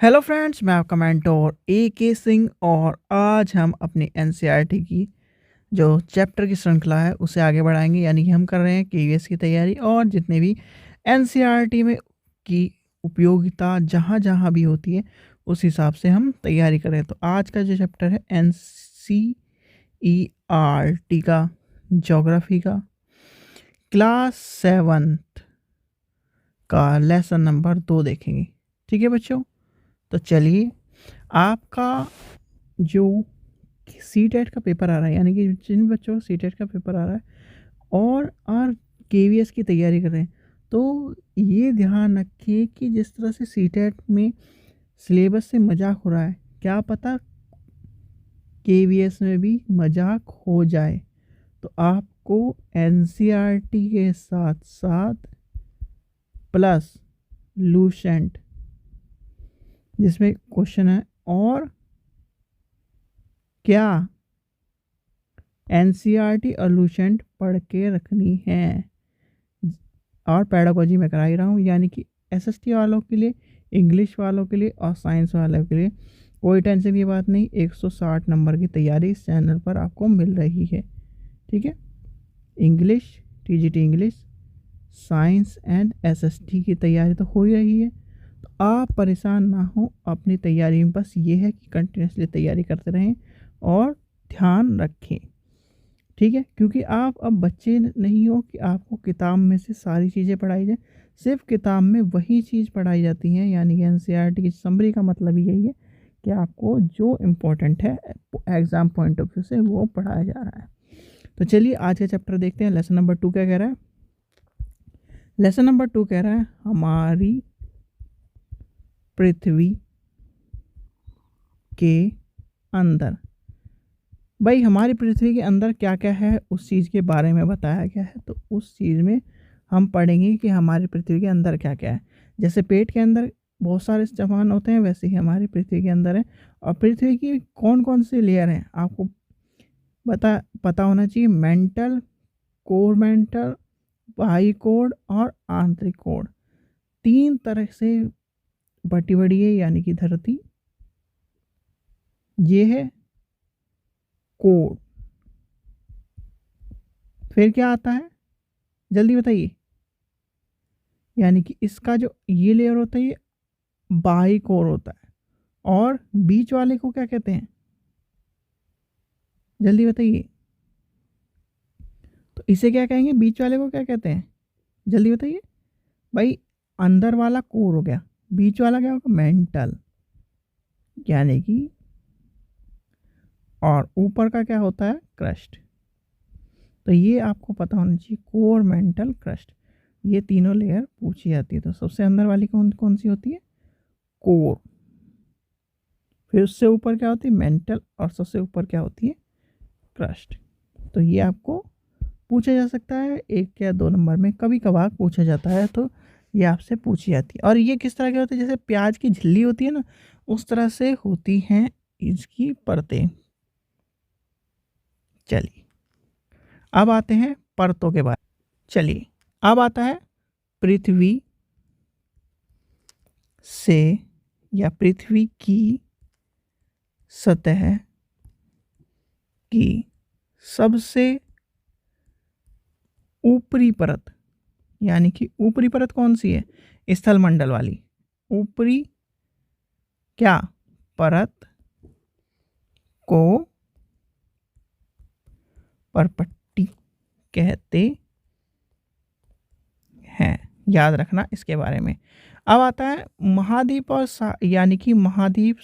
Hello friends, मैं आपका mentor ए के सिंह और आज हम अपनी एनसीईआरटी की जो चैप्टर की श्रृंखला है उसे आगे बढ़ाएंगे। यानी कि हम कर रहे हैं केवीएस की तैयारी और जितने भी एनसीईआरटी में की उपयोगिता जहाँ जहाँ भी होती है उस हिसाब से हम तैयारी करें। तो आज का जो चैप्टर है एनसीईआरटी का ज्योग्राफी का क्लास 7th का लेसन नंबर 2 देखेंगे। ठीक है बच्चों, तो चलिए आपका जो सी टेट का पेपर आ रहा है, यानी कि जिन बच्चों को सी टेट का पेपर आ रहा है और केवीएस की तैयारी कर रहे हैं, तो ये ध्यान रखिए कि जिस तरह से सी टेट में सिलेबस से मजाक हो रहा है, क्या पता केवीएस में भी मजाक हो जाए। तो आपको एनसीईआरटी के साथ साथ प्लस लूसेंट जिसमें क्वेश्चन है और क्या एनसीईआरटी और लूसेंट पढ़ के रखनी है। और पैडागोजी में करा ही रहा हूँ, यानी कि एसएसटी वालों के लिए, इंग्लिश वालों के लिए और साइंस वालों के लिए कोई टेंशन की बात नहीं। 160 नंबर की तैयारी इस चैनल पर आपको मिल रही है। ठीक है, English, TGT English, science and SST की तैयारी तो हो ही रही है। तो आप परेशान ना हो अपनी तैयारी में, बस ये है कि कंटिन्यूसली तैयारी करते रहें और ध्यान रखें। ठीक है, क्योंकि आप अब बच्चे नहीं हो कि आपको किताब में से सारी चीज़ें पढ़ाई जाए। सिर्फ किताब में वही चीज़ पढ़ाई जाती है, यानी कि एनसीईआरटी की समरी का मतलब यही है कि आपको जो इम्पोर्टेंट है एग्ज़ाम पॉइंट ऑफ व्यू से वो पढ़ाया जा रहा है। तो चलिए आज का चैप्टर देखते हैं। लेसन नंबर 2 क्या कह रहा है? लेसन नंबर 2 कह रहा है हमारी पृथ्वी के अंदर। भाई हमारी पृथ्वी के अंदर क्या क्या है उस चीज़ के बारे में बताया गया है। तो उस चीज़ में हम पढ़ेंगे कि हमारी पृथ्वी के अंदर क्या क्या है। जैसे पेट के अंदर बहुत सारे सामान होते हैं, वैसे ही हमारी पृथ्वी के अंदर है। और पृथ्वी की कौन कौन सी लेयर हैं आपको पता होना चाहिए। मेंटल, कोर मेंटल, बाह्य कोर और आंतरिक कोर, 3 तरह से बटी बड़ी है। यानी कि धरती, ये है कोर। फिर क्या आता है जल्दी बताइए। यानी कि इसका जो ये लेयर होता है ये बाह्य कोर होता है। और बीच वाले को क्या कहते हैं जल्दी बताइए। तो इसे क्या कहेंगे, बीच वाले को क्या कहते हैं जल्दी बताइए। भाई अंदर वाला कोर हो गया, बीच वाला क्या होगा मेंटल, यानी कि, और ऊपर का क्या होता है क्रस्ट। तो ये आपको पता होना चाहिए, कोर मेंटल क्रस्ट, ये तीनों लेयर पूछी जाती है। तो सबसे अंदर वाली कौन कौन सी होती है? कोर। फिर उससे ऊपर क्या होती है मेंटल, और सबसे ऊपर क्या होती है क्रस्ट। तो ये आपको पूछा जा सकता है 1 या 2 नंबर में, कभी कभार पूछा जाता है। तो ये आपसे पूछी जाती है। और ये किस तरह की होती है, जैसे प्याज की झिल्ली होती है ना, उस तरह से होती हैं इसकी परतें। चलिए अब आते हैं परतों के बारे में। चलिए अब आता है पृथ्वी से या पृथ्वी की सतह की सबसे ऊपरी परत। यानी कि ऊपरी परत कौन सी है? स्थल मंडल वाली ऊपरी क्या परत को परपट्टी कहते हैं। याद रखना इसके बारे में। अब आता है महाद्वीप और यानी कि महाद्वीप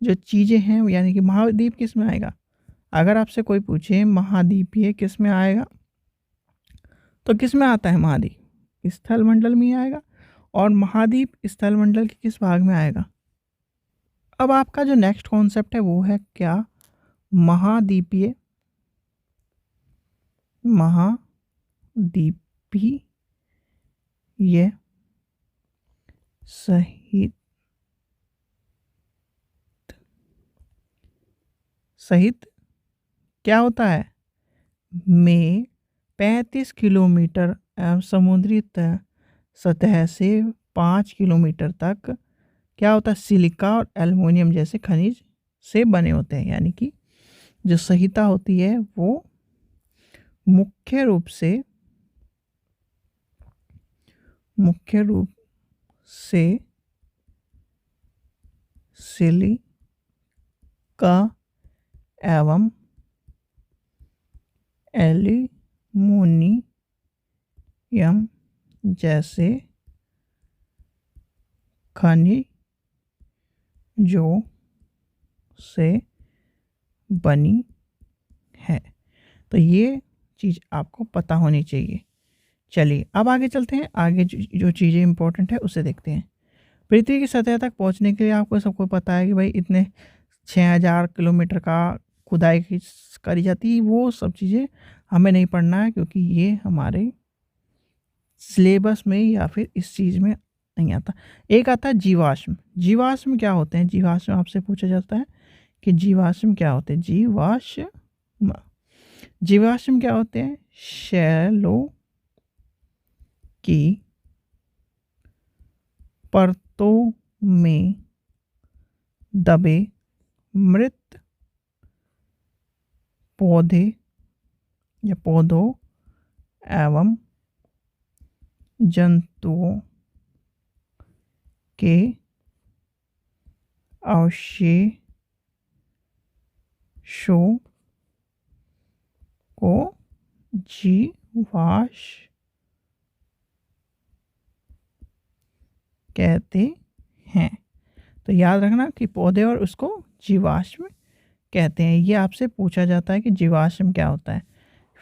जो चीज़ें हैं, यानी कि महाद्वीप किस में आएगा। अगर आपसे कोई पूछे महाद्वीप ये किस में आएगा, तो किस में आता है महाद्वीप? स्थल मंडल में ही आएगा। और महाद्वीप स्थल मंडल के किस भाग में आएगा? अब आपका जो नेक्स्ट कॉन्सेप्ट है वो है क्या? महाद्वीपीय, महाद्वीपीय सहित सहित क्या होता है में 35 किलोमीटर एवं समुद्री सतह से 5 किलोमीटर तक क्या होता है, सिलिका और एल्युमिनियम जैसे खनिज से बने होते हैं। यानी कि जो संहिता होती है वो मुख्य रूप से सिलिका एवं एल्युमिनियम जैसे खनिजों से बनी है। तो ये चीज़ आपको पता होनी चाहिए। चलिए अब आगे चलते हैं, आगे जो चीज़ें इंपॉर्टेंट है उसे देखते हैं। पृथ्वी की सतह तक पहुंचने के लिए आपको सबको पता है कि भाई इतने 6000 किलोमीटर का खुदाई करी जाती है। वो सब चीज़ें हमें नहीं पढ़ना है क्योंकि ये हमारे सिलेबस में या फिर इस चीज़ में नहीं आता। एक आता है जीवाश्म। जीवाश्म क्या होते हैं? जीवाश्म आपसे पूछा जाता है कि जीवाश्म क्या होते हैं। जीवाश्म क्या होते हैं? शैलों की परतों में दबे मृत पौधे या पौधों एवं जंतुओं के अवशेषों को जीवाश्म कहते हैं। तो याद रखना कि पौधे और उसको जीवाश्म कहते हैं। ये आपसे पूछा जाता है कि जीवाश्म क्या होता है।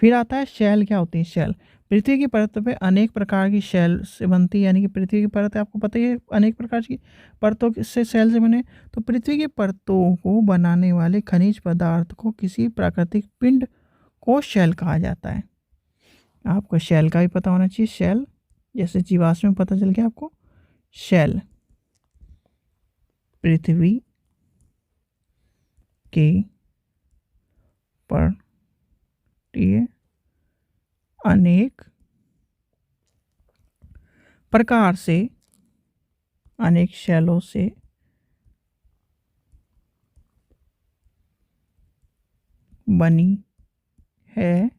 फिर आता है शैल। क्या होती है शैल? पृथ्वी की परत पे अनेक प्रकार की शैल से बनती है। यानी कि पृथ्वी की परत आपको पता ही है अनेक प्रकार की परतों से शैल से बने। तो पृथ्वी की परतों को बनाने वाले खनिज पदार्थ को किसी प्राकृतिक पिंड को शैल कहा जाता है। आपको शैल का भी पता होना चाहिए। शैल जैसे जीवाश्म में पता चल गया आपको। शैल पृथ्वी के पर्तीय अनेक प्रकार से अनेक शैलों से बनी है।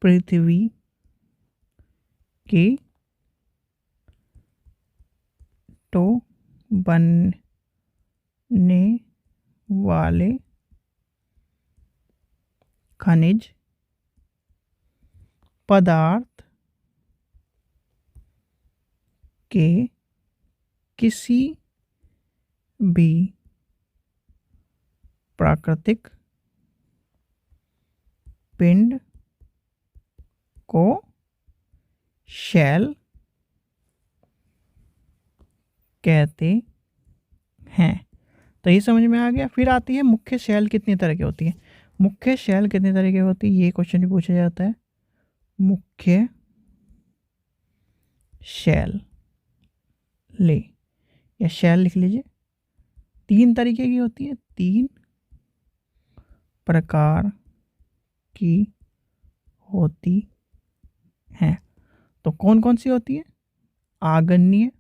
पृथ्वी के तो बनने वाले खनिज पदार्थ के किसी भी प्राकृतिक पिंड को शैल कहते हैं। तो ये समझ में आ गया। फिर आती है मुख्य शैल कितनी तरह की होती है। मुख्य शैल कितनी तरह की होती है ये क्वेश्चन भी पूछा जाता है। मुख्य शैल ले या शैल लिख लीजिए। 3 तरीके की होती है। 3 प्रकार की होती हैं। तो कौन कौन सी होती है? आग्नेय,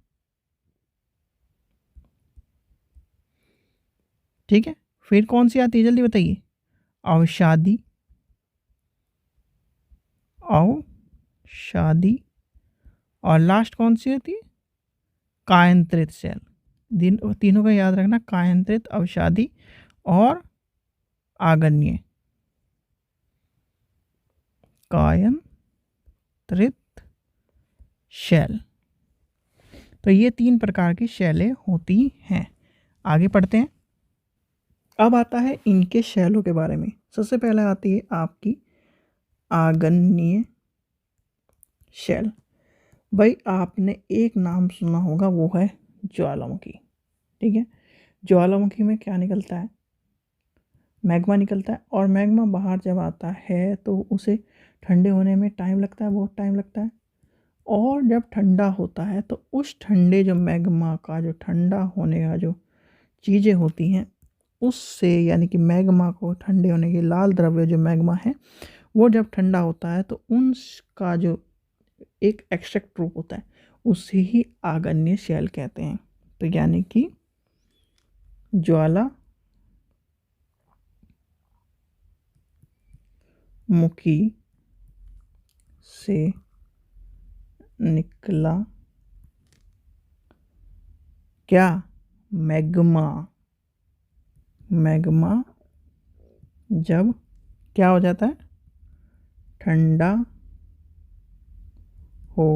ठीक है। फिर कौन सी आती है जल्दी बताइए? अवसादी, और लास्ट कौन सी होती है? कायंत्रित शैल। तीनों का याद रखना, कायंत्रित, अवसादी और आग्नेय। कायंत्रित शैल। तो ये 3 प्रकार की शैलें होती हैं। आगे पढ़ते हैं। अब आता है इनके शैलों के बारे में। सबसे पहले आती है आपकी आग्नेय शैल। भाई आपने एक नाम सुना होगा, वो है ज्वालामुखी। ठीक है। ज्वालामुखी में क्या निकलता है? मैग्मा निकलता है। और मैग्मा बाहर जब आता है तो उसे ठंडे होने में टाइम लगता है, बहुत टाइम लगता है। और जब ठंडा होता है तो उस ठंडे जो मैग्मा का जो ठंडा होने का जो चीज़ें होती हैं उससे, यानी कि मैग्मा को ठंडे होने के लाल द्रव्य जो मैग्मा है वो जब ठंडा होता है तो उनका जो एक एक्सट्रैक्ट रूप होता है उसे ही आग्नेय शैल कहते हैं। तो यानी कि ज्वाला मुखी से निकला क्या? मैग्मा। मैग्मा जब क्या हो जाता है? ठंडा हो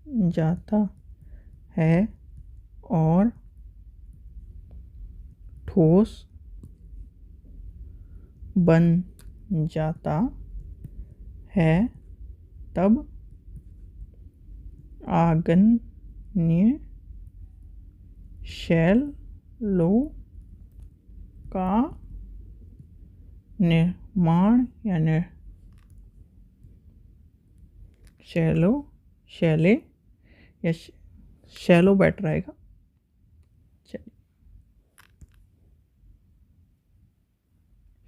जाता है और ठोस बन जाता है, तब आग्नेय शैलों का निर्माण या शैले या शैलो बेटर रहेगा। चलिए,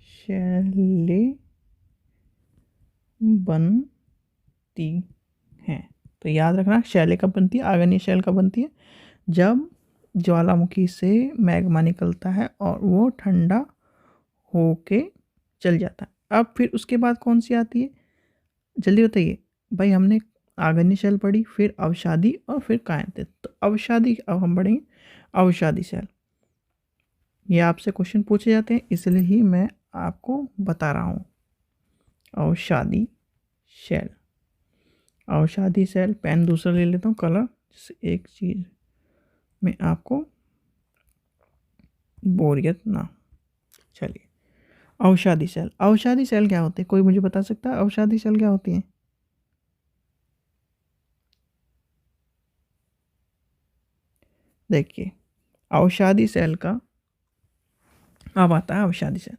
शैले बनती हैं। तो याद रखना, शैले कब बनती है? आग्नेय शैल कब बनती है? जब ज्वालामुखी से मैग्मा निकलता है और वो ठंडा होके चल जाता है। अब फिर उसके बाद कौन सी आती है? जल्दी बताइए भाई। हमने आग्नेय शैल पढ़ी, फिर अवसादी और फिर कायांतित। तो अवसादी अब हम पढ़ेंगे अवसादी शैल। ये आपसे क्वेश्चन पूछे जाते हैं, इसलिए ही मैं आपको बता रहा हूँ। अवसादी शैल। अवसादी शैल, पेन दूसरा ले लेता हूँ कलर, जिससे एक चीज में आपको बोरियत ना। चलिए, अवसादी शैल। अवसादी शैल क्या होते हैं? कोई मुझे बता सकता है अवसादी शैल क्या होती है? देखिए, अवसादी शैल का अब आता है अवसादी शैल।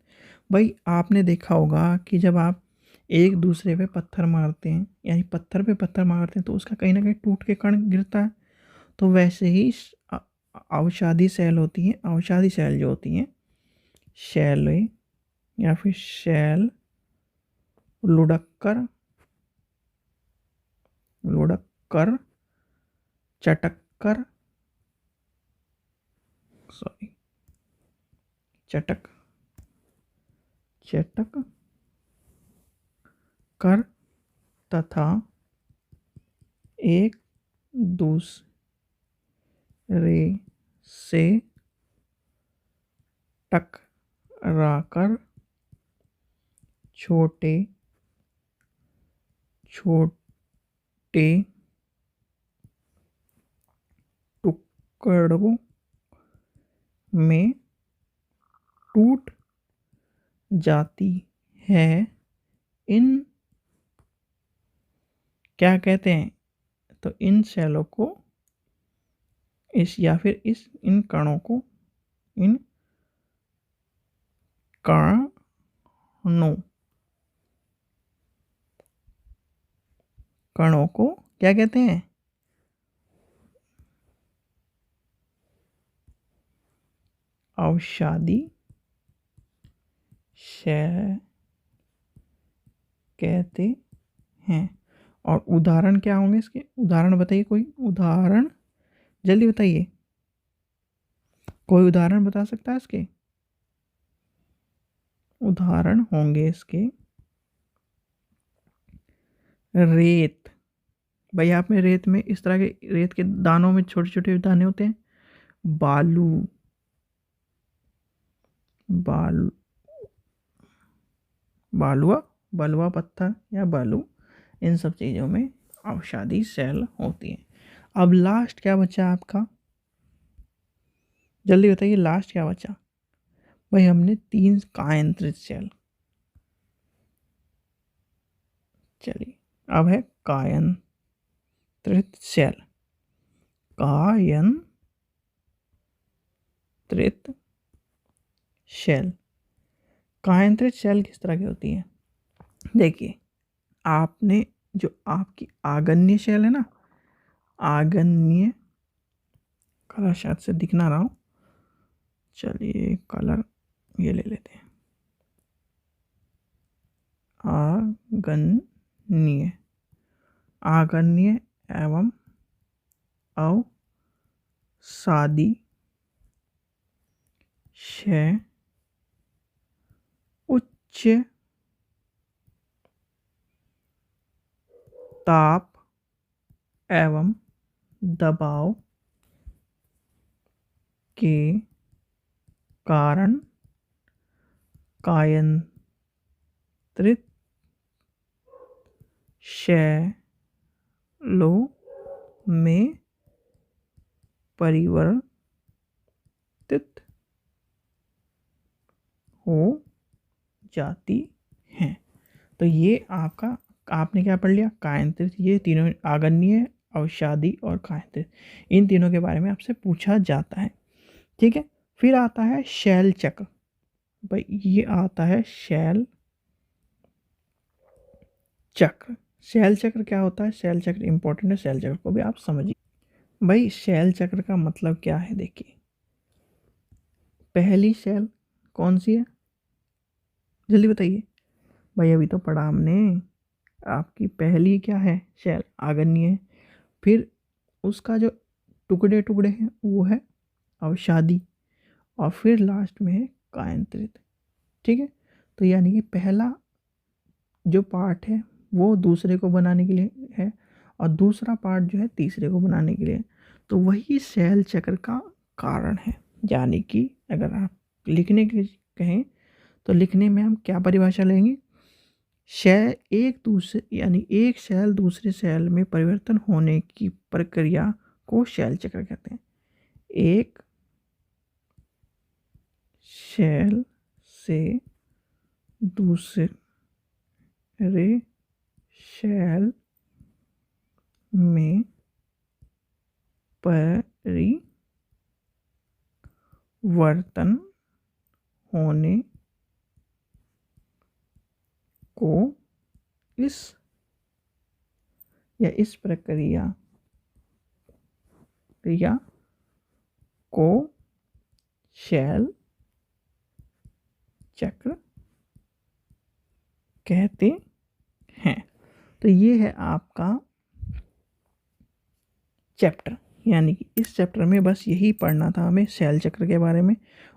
भाई आपने देखा होगा कि जब आप एक दूसरे पे पत्थर मारते हैं, यानी पत्थर पे पत्थर मारते हैं, तो उसका कहीं ना कहीं टूट के कण गिरता है। तो वैसे ही अवसादी शैल होती हैं। अवसादी शैल जो होती हैं, शैले या फिर शैल लुढ़ककर लुढ़ककर चटककर सॉरी चटक चटक कर तथा एक दूसरे से टकराकर छोटे छोटे टुकड़ों में टूट जाती है। इन क्या कहते हैं? तो इन शैलों को, इस या फिर इस इन कणों को, इन कणों कणों को क्या कहते हैं? अवसादी शैल कहते हैं। और उदाहरण क्या होंगे इसके? उदाहरण बताइए, कोई उदाहरण जल्दी बताइए। कोई उदाहरण बता सकता है इसके? उदाहरण होंगे इसके रेत। भाई आप में रेत में इस तरह के रेत के दानों में छोटे छोटे दाने होते हैं। बालू बालू बालुआ बलुआ पत्थर या बालू, इन सब चीज़ों में अवसादी शैल होती है। अब लास्ट क्या बचा आपका? जल्दी बताइए, लास्ट क्या बचा? भाई हमने 3 कायांतरित शैल। चलिए, अब है कायांतरित शैल। कायांतरित शैल। कायांतरित शैल किस तरह की होती है? देखिए, आपने जो आपकी आग्नेय शैल है ना, आग्नेय, कलर शायद से दिख ना रहा हो, चलिए कलर ये ले लेते हैं। आग्नेय आग्नेय एवं शादी, क्षय, उच्च ताप एवं दबाव के कारण कायांतरित शैलों में परिवर्तित हो जाती हैं। तो ये आपने क्या पढ़ लिया, कायांतरित, ये तीनों आगन्य, अवसादी और कायांतरित, इन तीनों के बारे में आपसे पूछा जाता है। ठीक है, फिर आता है शैल चक्र। भाई ये आता है शैल चक्र। शैल चक्र क्या होता है, शैल चक्र इंपॉर्टेंट है, शैल चक्र को भी आप समझिए। भाई शैल चक्र का मतलब क्या है, देखिए पहली शैल कौन सी है, जल्दी बताइए। भाई अभी तो पढ़ा हमने, आपकी पहली क्या है, शैल आगन्य है। फिर उसका जो टुकड़े टुकड़े हैं वो है अवसादी, और फिर लास्ट में है कायांतरित। ठीक है, तो यानी कि पहला जो पार्ट है वो दूसरे को बनाने के लिए है, और दूसरा पार्ट जो है तीसरे को बनाने के लिए है। तो वही शैल चक्र का कारण है। यानी कि अगर आप लिखने के कहें तो लिखने में हम क्या परिभाषा लेंगे, शैल एक दूसरे यानी एक शैल दूसरे शैल में परिवर्तन होने की प्रक्रिया को शैल चक्र कहते हैं। एक शैल से दूसरे शैल में परिवर्तन होने को इस प्रक्रिया को शैल चक्र कहते हैं। तो ये है आपका चैप्टर, यानी कि इस चैप्टर में बस यही पढ़ना था हमें, शैल चक्र के बारे में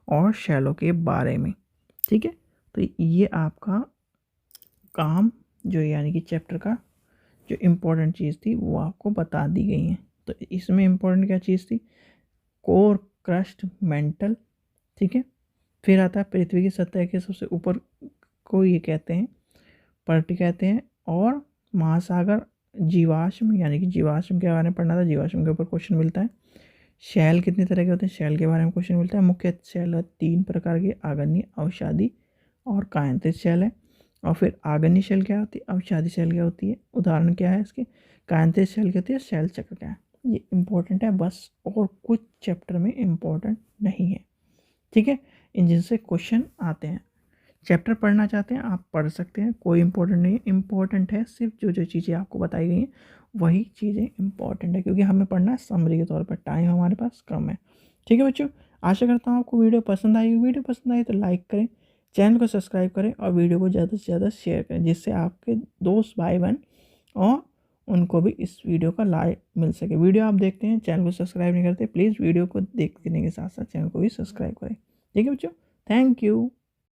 और शैलों के बारे में। ठीक है, तो ये आपका काम जो यानी कि चैप्टर का जो इम्पोर्टेंट चीज़ थी वो आपको बता दी गई है। तो इसमें इम्पोर्टेंट क्या चीज़ थी, कोर, क्रस्ट, मेंटल। ठीक है, फिर आता है पृथ्वी की सतह के सबसे ऊपर को ये कहते हैं पर्टी कहते हैं, और महासागर, जीवाश्म, यानी कि जीवाश्म के बारे में पढ़ना था, जीवाश्म के ऊपर क्वेश्चन मिलता है। शैल कितने तरह के होते हैं, शैल के बारे में क्वेश्चन मिलता है। मुख्य शैल है 3 प्रकार के, आगन्य, अवसादी और कायांतरित शैल है। और फिर आगन्य शैल क्या होती है, अवसादी शैल क्या होती है, उदाहरण क्या है इसके, कायांतरित शैल क्या होती है, शैल चक्र क्या है। ये इंपॉर्टेंट है बस, और कुछ चैप्टर में इम्पोर्टेंट नहीं है। ठीक है, इन जिनसे क्वेश्चन आते हैं। चैप्टर पढ़ना चाहते हैं आप पढ़ सकते हैं, कोई इंपॉर्टेंट नहीं है। इंपॉर्टेंट है सिर्फ जो जो चीज़ें आपको बताई गई हैं वही चीज़ें इंपॉर्टेंट है, क्योंकि हमें पढ़ना है समरी के तौर पर, टाइम हमारे पास कम है। ठीक है बच्चों, आशा करता हूँ आपको वीडियो पसंद आई। वीडियो पसंद आई तो लाइक करें, चैनल को सब्सक्राइब करें और वीडियो को ज़्यादा से ज़्यादा शेयर करें, जिससे आपके दोस्त भाई बहन और उनको भी इस वीडियो का लाइक मिल सके। वीडियो आप देखते हैं, चैनल को सब्सक्राइब नहीं करते, प्लीज़ वीडियो को देखने के साथ साथ चैनल को भी सब्सक्राइब करें। ठीक है बच्चों, थैंक यू।